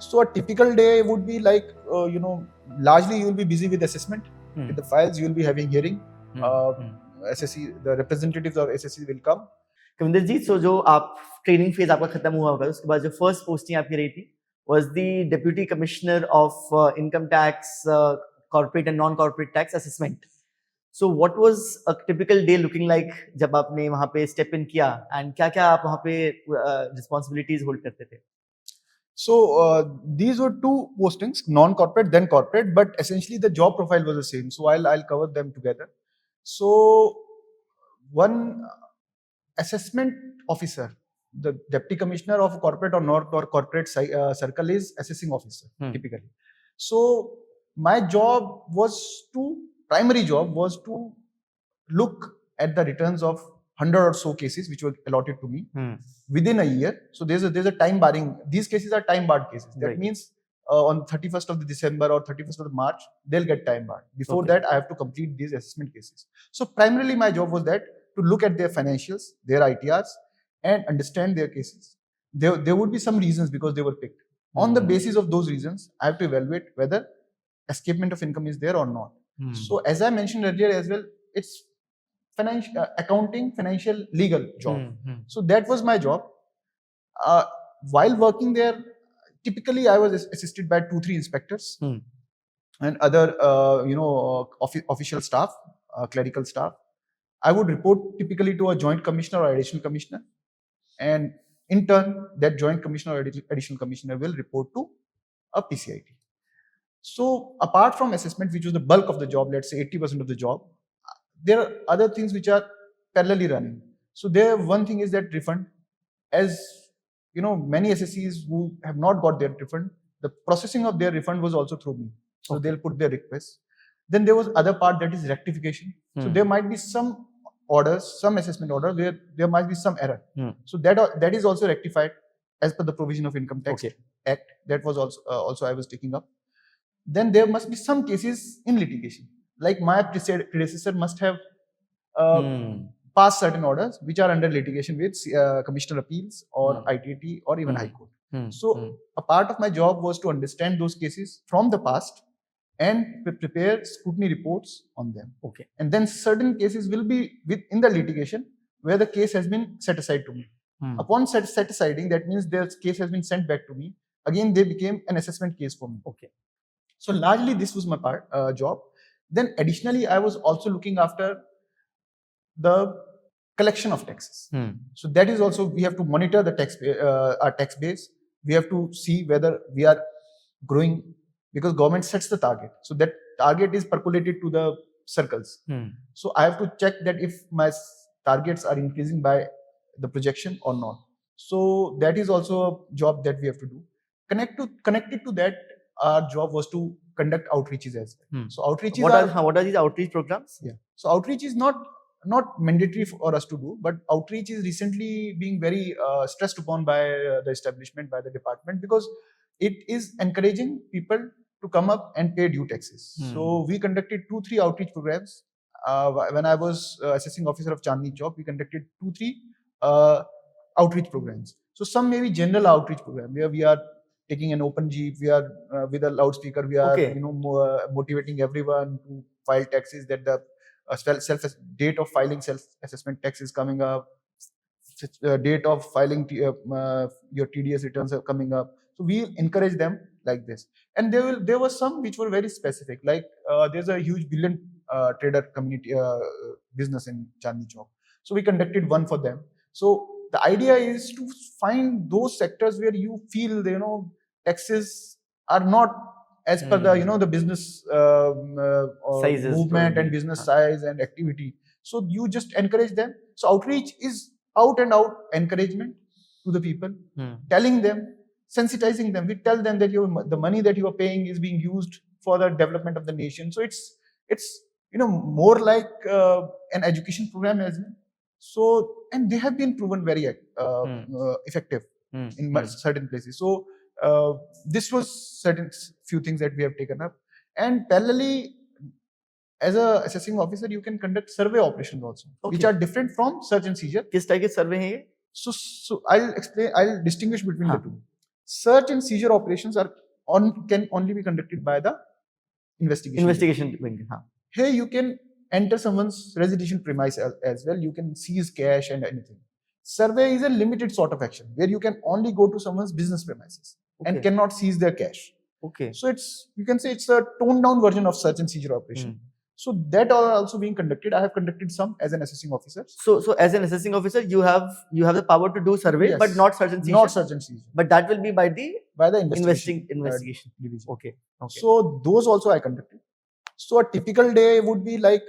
So a typical day would be like, largely you will be busy with assessment, with the files. You will be having hearing. SSC, the representatives of SSC will come. Kavinder जी, सो जो आप training phase आपका खत्म हुआ होगा, उसके बाद जो first posting आपकी रही थी was the deputy commissioner of income tax, corporate and non corporate tax assessment. So what was a typical day looking like जब आपने वहां पे स्टेप इन किया, एंड क्या क्या आप वहां पे रिस्पांसिबिलिटीज होल्ड करते थे? So these were two postings, non-corporate then corporate, but essentially the job profile was the same. So I'll cover them together. So one assessment officer, the deputy commissioner of corporate or not or corporate circle is assessing officer typically. So my primary job was to look at the returns of 100 or so cases which were allotted to me within a year. So there's a time barring. These cases are time barred cases. That means on 31st of December or 31st of March, they'll get time barred. Before that, I have to complete these assessment cases. So primarily my job was that to look at their financials, their ITRs, and understand their cases. There would be some reasons because they were picked. On the basis of those reasons, I have to evaluate whether escapement of income is there or not. So as I mentioned earlier as well, it's financial accounting, financial, legal job. So that was my job. While working there, typically I was assisted by 2-3 inspectors and other official staff, clerical staff. I would report typically to a joint commissioner or additional commissioner, and in turn that joint commissioner or additional commissioner will report to a PCIT. So apart from assessment, which was the bulk of the job, let's say 80% of the job, there are other things which are parallelly running. So there, one thing is that refund. As you know, many SSCs who have not got their refund, the processing of their refund was also through me. So they'll put their requests. Then there was other part, that is rectification. So there might be some orders, some assessment order where there might be some error. So that is also rectified as per the provision of Income Tax Act. That was also I was taking up. Then there must be some cases in litigation. Like my predecessor must have passed certain orders which are under litigation with Commissioner Appeals or ITT or even High Court. So a part of my job was to understand those cases from the past and prepare scrutiny reports on them. And then certain cases will be within the litigation where the case has been set aside to me. Upon set asiding, that means their case has been sent back to me. Again, they became an assessment case for me. So largely this was my job. Then additionally, I was also looking after the collection of taxes. So that is also, we have to monitor the our tax base. We have to see whether we are growing, because government sets the target. So that target is percolated to the circles. So I have to check that if my targets are increasing by the projection or not. So that is also a job that we have to do. Connected to that, our job was to conduct outreaches as well. So outreaches what are these outreach programs? So outreach is not mandatory for us to do, but outreach is recently being very stressed upon by the establishment, by the department, because it is encouraging people to come up and pay due taxes. So we conducted 2-3 outreach programs. When I was assessing officer of Chandni Chowk, we conducted 2-3 outreach programs. So some may be general outreach program where we are taking an open jeep, we are with a loudspeaker, we are motivating everyone to file taxes, that the date of filing self-assessment tax is coming up, date of filing your TDS returns are coming up. So we encourage them like this. And there were some which were very specific, like there's a huge billion trader community business in Chandni Chowk. So we conducted one for them. So the idea is to find those sectors where you feel taxes are not as per the the business movement and business size and activity. So you just encourage them. So outreach is out and out encouragement to the people, telling them, sensitizing them. We tell them that the money that you are paying is being used for the development of the nation. So it's more like an education program as well. So, and they have been proven very effective in certain places. So this was certain few things that we have taken up. And parallelly, as a assessing officer, you can conduct survey operations also, which are different from search and seizure. किस type के सर्वे हैं ये? So I'll explain. I'll distinguish between the two. Search and seizure operations can only be conducted by the investigation. Investigation wing. Huh. Here you can enter someone's residential premise as well. You can seize cash and anything. Survey is a limited sort of action where you can only go to someone's business premises and cannot seize their cash. Okay. So you can say it's a toned down version of search and seizure operation. So that are also being conducted. I have conducted some as an assessing officer. So as an assessing officer, you have the power to do survey, Yes. but not search and seizure. Not search and seizure. But that will be by the investigation division. Okay. So those also I conducted. So a typical day would be like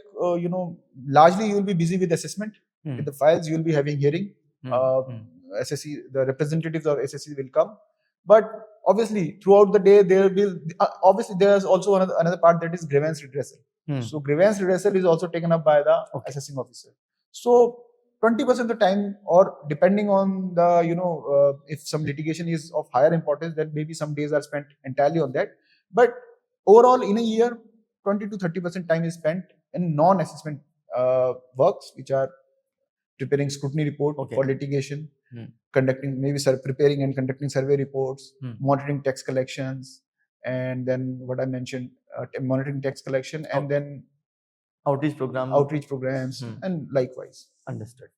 largely you will be busy with assessment. With the files you will be having hearing. SSC, the representatives of SSC will come. But obviously throughout the day there will obviously there's also another part that is grievance redressal. So grievance redressal is also taken up by the assessing officer. So 20% of the time, or depending on the if some litigation is of higher importance, then maybe some days are spent entirely on that. But overall in a year, 20 to 30% time is spent in non-assessment works, which are preparing scrutiny report for litigation, conducting preparing and conducting survey reports, monitoring tax collections, and then what I mentioned, monitoring tax collection, and then outreach programs, and likewise. Understood.